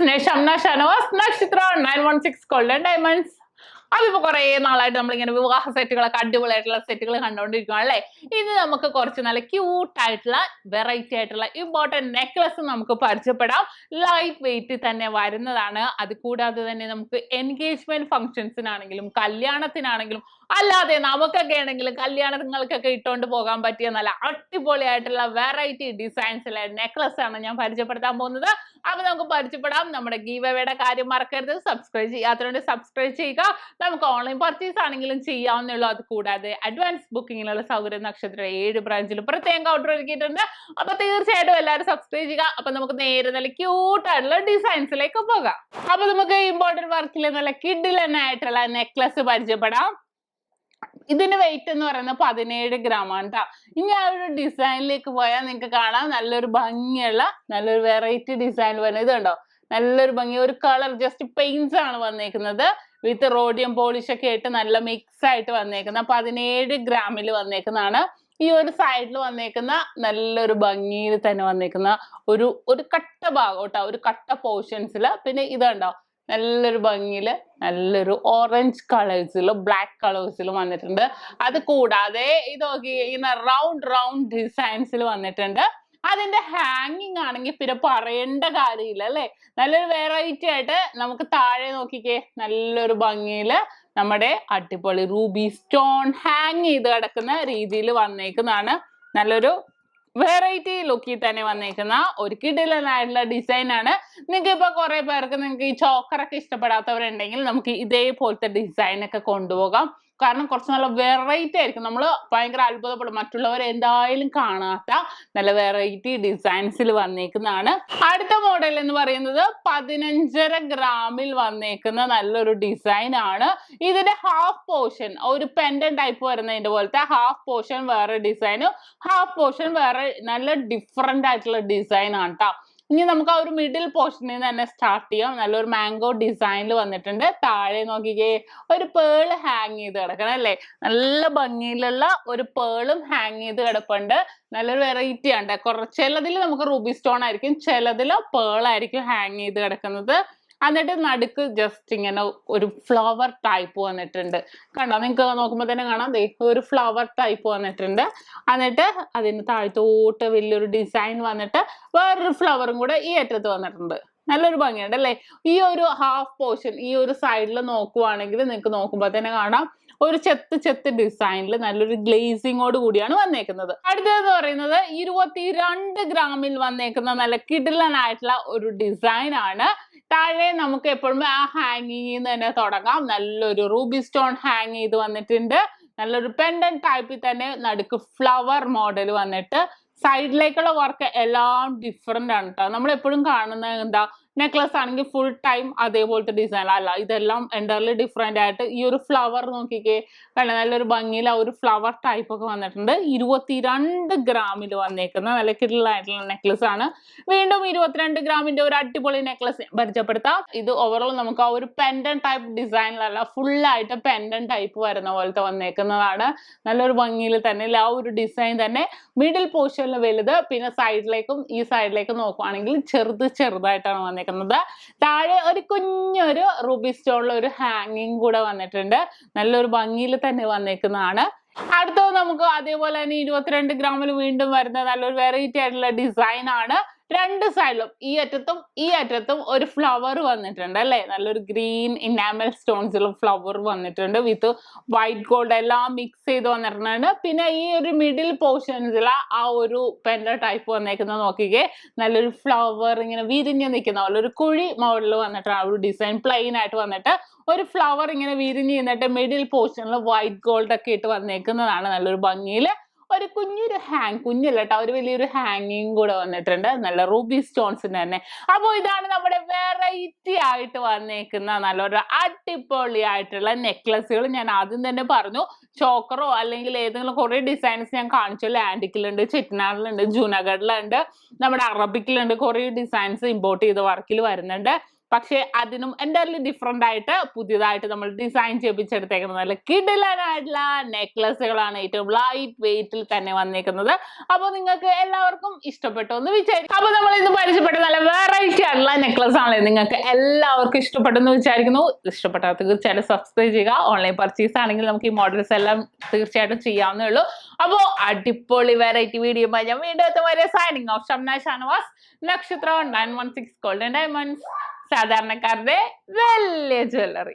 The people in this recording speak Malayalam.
SHAMNA Nakshathra 916 golden diamonds. അതിപ്പോ കുറേ നാളായിട്ട് നമ്മളിങ്ങനെ വിവാഹ സെറ്റുകളൊക്കെ അടിപൊളിയായിട്ടുള്ള സെറ്റുകൾ കണ്ടുകൊണ്ടിരിക്കുകയാണ് അല്ലേ. ഇത് നമുക്ക് കുറച്ച് നല്ല ക്യൂട്ട് ആയിട്ടുള്ള വെറൈറ്റി ആയിട്ടുള്ള ഇമ്പോർട്ടൻറ്റ് നെക്ലസ് നമുക്ക് പരിചയപ്പെടാം. ലൈറ്റ് വെയിറ്റ് തന്നെ വരുന്നതാണ്. അത് കൂടാതെ തന്നെ നമുക്ക് എൻഗേജ്മെന്റ് ഫംഗ്ഷൻസിനാണെങ്കിലും കല്യാണത്തിനാണെങ്കിലും അല്ലാതെ നമുക്കൊക്കെ ആണെങ്കിലും കല്യാണങ്ങൾക്കൊക്കെ ഇട്ടുകൊണ്ട് പോകാൻ പറ്റിയ നല്ല അടിപൊളിയായിട്ടുള്ള വെറൈറ്റി ഡിസൈൻസിലെ നെക്ലസ് ആണ് ഞാൻ പരിചയപ്പെടുത്താൻ പോകുന്നത്. അപ്പൊ നമുക്ക് പരിചയപ്പെടാം. നമ്മുടെ ഗീവ് അവേയുടെ കാര്യം മറക്കരുത്. സബ്സ്ക്രൈബ് ചെയ്യാത്തതുകൊണ്ട് സബ്സ്ക്രൈബ് ചെയ്യുക. നമുക്ക് ഓൺലൈൻ പർച്ചേസ് ആണെങ്കിലും ചെയ്യാവുന്നുള്ളൂ. അത് കൂടാതെ അഡ്വാൻസ് ബുക്കിങ്ങിനുള്ള സൗകര്യം നക്ഷത്ര 7 ബ്രാഞ്ചിലും പ്രത്യേകം കൗണ്ടർ ഒരുക്കിയിട്ടുണ്ട്. അപ്പൊ തീർച്ചയായിട്ടും എല്ലാവരും സബ്സ്ക്രൈബ് ചെയ്യുക. അപ്പൊ നമുക്ക് നേരെ നല്ല ക്യൂട്ട് ആയിട്ടുള്ള ഡിസൈൻസിലേക്ക് പോകാം. അപ്പൊ നമുക്ക് ഇമ്പോർട്ടന്റ് വർക്കിൽ നല്ല കിഡിലനായിട്ടുള്ള നെക്ലസ് പരിചയപ്പെടാം. ഇതിന് വെയിറ്റ് എന്ന് പറയുന്നത് 17 gram ആണ് കേട്ടോ. ഇനി ആ ഒരു ഡിസൈനിലേക്ക് പോയാൽ നിങ്ങൾക്ക് കാണാം നല്ലൊരു ഭംഗിയുള്ള നല്ലൊരു വെറൈറ്റി ഡിസൈൻ വരുന്നത്. ഇതുണ്ടോ, നല്ലൊരു ഭംഗി. ഒരു കളർ ജസ്റ്റ് പെയിന്റ്സ് ആണ് വന്നേക്കുന്നത്. വിത്ത് റോഡിയം പോളിഷ് ഒക്കെ ആയിട്ട് നല്ല മിക്സ് ആയിട്ട് വന്നേക്കുന്ന 17 gram വന്നേക്കുന്നതാണ്. ഈ ഒരു സൈഡിൽ വന്നേക്കുന്ന നല്ലൊരു ഭംഗിയിൽ തന്നെ വന്നേക്കുന്ന ഒരു കട്ട ഭാഗം കേട്ടോ, ഒരു കട്ട പോർഷൻസിൽ. പിന്നെ ഇതുണ്ടോ, നല്ലൊരു ഭംഗിയില് നല്ലൊരു ഓറഞ്ച് കളേഴ്സിലും ബ്ലാക്ക് കളേഴ്സിലും വന്നിട്ടുണ്ട്. അത് കൂടാതെ ഇതൊക്കെ ഇങ്ങനെ റൗണ്ട് ഡിസൈൻസിൽ വന്നിട്ടുണ്ട്. അതിന്റെ ഹാങ്ങിങ് ആണെങ്കിൽ പിന്നെ പറയേണ്ട കാര്യമില്ല അല്ലേ. നല്ലൊരു വെറൈറ്റി ആയിട്ട് നമുക്ക് താഴെ നോക്കിക്കേ, നല്ലൊരു ഭംഗിയില് നമ്മുടെ അടിപൊളി റൂബി സ്റ്റോൺ ഹാങ് ചെയ്ത് കിടക്കുന്ന രീതിയിൽ വന്നേക്കുന്നതാണ്. നല്ലൊരു വെറൈറ്റി ലുക്കിൽ തന്നെ വന്നേക്കുന്ന ഒരു കിടിലനായിട്ടുള്ള ഡിസൈൻ ആണ്. നിങ്ങൾക്ക് ഇപ്പൊ കുറെ പേർക്ക് നിങ്ങൾക്ക് ഈ ചോക്കറൊക്കെ ഇഷ്ടപ്പെടാത്തവരുണ്ടെങ്കിൽ നമുക്ക് ഇതേപോലത്തെ ഡിസൈൻ ഒക്കെ കൊണ്ടുപോകാം. കാരണം കുറച്ച് നല്ല വെറൈറ്റി ആയിരിക്കും. നമ്മൾ ഭയങ്കര അത്ഭുതപ്പെടും. മറ്റുള്ളവർ എന്തായാലും കാണാത്ത നല്ല വെറൈറ്റി ഡിസൈൻസിൽ വന്നേക്കുന്നതാണ്. അടുത്ത മോഡൽ എന്ന് പറയുന്നത് 15.5 gram വന്നേക്കുന്ന നല്ലൊരു ഡിസൈൻ ആണ്. ഇതിന്റെ ഹാഫ് പോർഷൻ ഒരു പെൻഡൻ ടൈപ്പ് വരുന്നതിന്റെ പോലത്തെ ഹാഫ് പോർഷൻ വേറെ ഡിസൈനും ഹാഫ് പോർഷൻ വേറെ നല്ല ഡിഫറെന്റ് ആയിട്ടുള്ള ഡിസൈൻ ആണ് കേട്ടോ. ഇനി നമുക്ക് ആ ഒരു മിഡിൽ പോർഷനിൽ നിന്ന് തന്നെ സ്റ്റാർട്ട് ചെയ്യാം. നല്ലൊരു മാംഗോ ഡിസൈനിൽ വന്നിട്ടുണ്ട്. താഴെ നോക്കിക്കേ, ഒരു പേൾ ഹാങ് ചെയ്ത് കിടക്കണം അല്ലേ. നല്ല ഭംഗിയിലുള്ള ഒരു പേളും ഹാങ് ചെയ്ത് കിടപ്പുണ്ട്. നല്ലൊരു വെറൈറ്റി ആണ്. ചിലതിൽ നമുക്ക് റൂബി സ്റ്റോൺ ആയിരിക്കും, ചിലതിൽ പേൾ ആയിരിക്കും ഹാങ് ചെയ്ത് കിടക്കുന്നത്. എന്നിട്ട് നടുക്ക് ജസ്റ്റ് ഇങ്ങനെ ഒരു ഫ്ലവർ ടൈപ്പ് വന്നിട്ടുണ്ട്. കണ്ടോ, നിങ്ങൾക്ക് നോക്കുമ്പോൾ തന്നെ കാണാം ഒരു ഫ്ലവർ ടൈപ്പ് വന്നിട്ടുണ്ട്. എന്നിട്ട് അതിന് താഴത്തോട്ട് വലിയൊരു ഡിസൈൻ വന്നിട്ട് വേറൊരു ഫ്ലവറും കൂടെ ഈ അറ്റത്ത് വന്നിട്ടുണ്ട്. നല്ലൊരു ഭംഗിയുണ്ട് അല്ലേ. ഈ ഒരു ഹാഫ് പോർഷൻ ഈ ഒരു സൈഡിൽ നോക്കുവാണെങ്കിൽ നിങ്ങൾക്ക് നോക്കുമ്പോൾ തന്നെ കാണാം ഒരു ചെത്ത് ഡിസൈനിൽ നല്ലൊരു ഗ്ലേസിങ്ങോട് കൂടിയാണ് വന്നേക്കുന്നത്. അടുത്തതെന്ന് പറയുന്നത് 22 gram വന്നേക്കുന്ന നല്ല കിടിലനായിട്ടുള്ള ഒരു ഡിസൈൻ ആണ്. താഴെ നമുക്ക് എപ്പോഴും ആ ഹാങ്ങിങ്ങിൽ നിന്ന് തന്നെ തുടങ്ങാം. നല്ലൊരു റൂബി സ്റ്റോൺ ഹാങ് ചെയ്ത് വന്നിട്ടുണ്ട്. നല്ലൊരു പെൻഡൻ ടൈപ്പിൽ തന്നെ നടുക്ക് ഫ്ലവർ മോഡൽ വന്നിട്ട് സൈഡിലേക്കുള്ള വർക്ക് എല്ലാം ഡിഫറെന്റ് ആണ് കേട്ടോ. നമ്മൾ എപ്പോഴും കാണുന്നത് എന്താ, നെക്ലസ് ആണെങ്കിൽ ഫുൾ ടൈം അതേപോലത്തെ ഡിസൈൻ അല്ല, ഇതെല്ലാം എൻ്റർലി ഡിഫറെന്റ് ആയിട്ട് ഈ ഒരു ഫ്ലവർ നോക്കിക്കേ, നല്ലൊരു ഭംഗിയിൽ ആ ഒരു ഫ്ലവർ ടൈപ്പ് ഒക്കെ വന്നിട്ടുണ്ട്. 22 gram വന്നേക്കുന്ന നല്ല കിടിലായിട്ടുള്ള നെക്ലസ് ആണ്. വീണ്ടും 22 gram ഒരു അടിപൊളി നെക്ലസ് പരിചയപ്പെടുത്താം. ഇത് ഓവറോൾ നമുക്ക് ആ ഒരു പെൻഡൻ ടൈപ്പ് ഡിസൈനിലല്ല, ഫുള്ളായിട്ട് പെൻഡൻ ടൈപ്പ് വരുന്ന പോലത്തെ വന്നേക്കുന്നതാണ്. നല്ലൊരു ഭംഗിയിൽ തന്നെ ആ ഒരു ഡിസൈൻ തന്നെ മിഡിൽ പോർഷനിൽ വലുത്, പിന്നെ സൈഡിലേക്കും ഈ സൈഡിലേക്കും നോക്കുവാണെങ്കിൽ ചെറുതായിട്ടാണ് വന്നേക്കുന്നത്. താഴെ ഒരു കുഞ്ഞൊരു റൂബി സ്റ്റോണിൽ ഒരു ഹാങ്ങിങ് കൂടെ വന്നിട്ടുണ്ട്. നല്ലൊരു ഭംഗിയിൽ തന്നെ വന്നേക്കുന്നതാണ്. അടുത്തത് നമുക്ക് അതേപോലെ തന്നെ 22 gram വീണ്ടും വരുന്ന നല്ലൊരു വെറൈറ്റി ആയിട്ടുള്ള ഡിസൈൻ ആണ്. രണ്ട് സൈഡിലും ഈ അറ്റത്തും ഒരു ഫ്ലവർ വന്നിട്ടുണ്ട് അല്ലേ. നല്ലൊരു ഗ്രീൻ ഇനാമൽ സ്റ്റോൺസിലും ഫ്ലവർ വന്നിട്ടുണ്ട്. വിത്ത് വൈറ്റ് ഗോൾഡ് എല്ലാം മിക്സ് ചെയ്ത് വന്നിട്ടുണ്ട്. പിന്നെ ഈ ഒരു മിഡിൽ പോർഷൻസിൽ ആ ഒരു പെൻഡ ടൈപ്പ് വന്നേക്കുന്നത് നോക്കിക്കേ, നല്ലൊരു ഫ്ലവർ ഇങ്ങനെ വിരിഞ്ഞ് നിൽക്കുന്ന പോലെ ഒരു കുഴി മോഡൽ വന്നിട്ടാണ് ആ ഒരു ഡിസൈൻ. പ്ലെയിൻ ആയിട്ട് വന്നിട്ട് ഒരു ഫ്ലവർ ഇങ്ങനെ വിരിഞ്ഞ് നിന്നിട്ട് മിഡിൽ പോർഷനിൽ വൈറ്റ് ഗോൾഡ് ഒക്കെ ഇട്ട് വന്നേക്കുന്നതാണ്. നല്ലൊരു ഭംഗിയിൽ ഒരു കുഞ്ഞല്ല കേട്ടോ, ഒരു വലിയൊരു ഹാങ്ങിങ് കൂടെ വന്നിട്ടുണ്ട്. നല്ല റൂബി സ്റ്റോൺസിന്റെ തന്നെ. അപ്പോൾ ഇതാണ് നമ്മുടെ വെറൈറ്റി ആയിട്ട് വന്നേക്കുന്ന നല്ലൊരു അടിപൊളി ആയിട്ടുള്ള നെക്ലസുകൾ. ഞാൻ ആദ്യം തന്നെ പറഞ്ഞു, ചോക്കറോ അല്ലെങ്കിൽ ഏതെങ്കിലും കുറെ ഡിസൈൻസ് ഞാൻ കാണിച്ചല്ലോ. ആന്റിക്കിലുണ്ട്, ചെട്ടിനാടിലുണ്ട്, ജൂനാഗഡിലുണ്ട്, നമ്മുടെ അറബിക്കിലുണ്ട്. കുറെ ഡിസൈൻസ് ഇമ്പോർട്ട് ചെയ്ത വർക്കിൽ വരുന്നുണ്ട്. പക്ഷെ അതിനും എൻ്റർലി ഡിഫറെന്റ് ആയിട്ട് പുതിയതായിട്ട് നമ്മൾ ഡിസൈൻ ചെയ്യിപ്പിച്ചെടുത്തേക്കുന്നത് നല്ല കിടിലനായിട്ടുള്ള നെക്ലസുകളാണ്. ഏറ്റവും ലൈറ്റ് വെയിറ്റിൽ തന്നെ വന്നേക്കുന്നത്. അപ്പോൾ നിങ്ങൾക്ക് എല്ലാവർക്കും ഇഷ്ടപ്പെട്ടു എന്ന് വിചാരിക്കും. അപ്പോൾ നമ്മൾ ഇന്ന് പരിചയപ്പെട്ട നല്ല വെറൈറ്റി ആയിട്ടുള്ള നെക്ലസ് കളേഴ്സ് ആണല്ലേ നിങ്ങൾക്ക് എല്ലാവർക്കും ഇഷ്ടപ്പെട്ടെന്ന് വിചാരിക്കുന്നു. ഇഷ്ടപ്പെട്ടാൽ തീർച്ചയായിട്ടും സബ്സ്ക്രൈബ് ചെയ്യുക. ഓൺലൈൻ പർച്ചേസ് ആണെങ്കിൽ നമുക്ക് ഈ മോഡൽസ് എല്ലാം തീർച്ചയായിട്ടും ചെയ്യാവുന്നേ ഉള്ളൂ. അപ്പോൾ അടിപൊളി വെറൈറ്റി വീഡിയോ ഞാൻ വീണ്ടും എത്തും. സൈനിങ് ഓഫ് ഷംന ഷാനവാസ്, നക്ഷത്ര 916 ഗോൾഡൻ ഡയമണ്ട്സ്, സാധാരണക്കാരുടെ വലിയ ജ്വല്ലറി.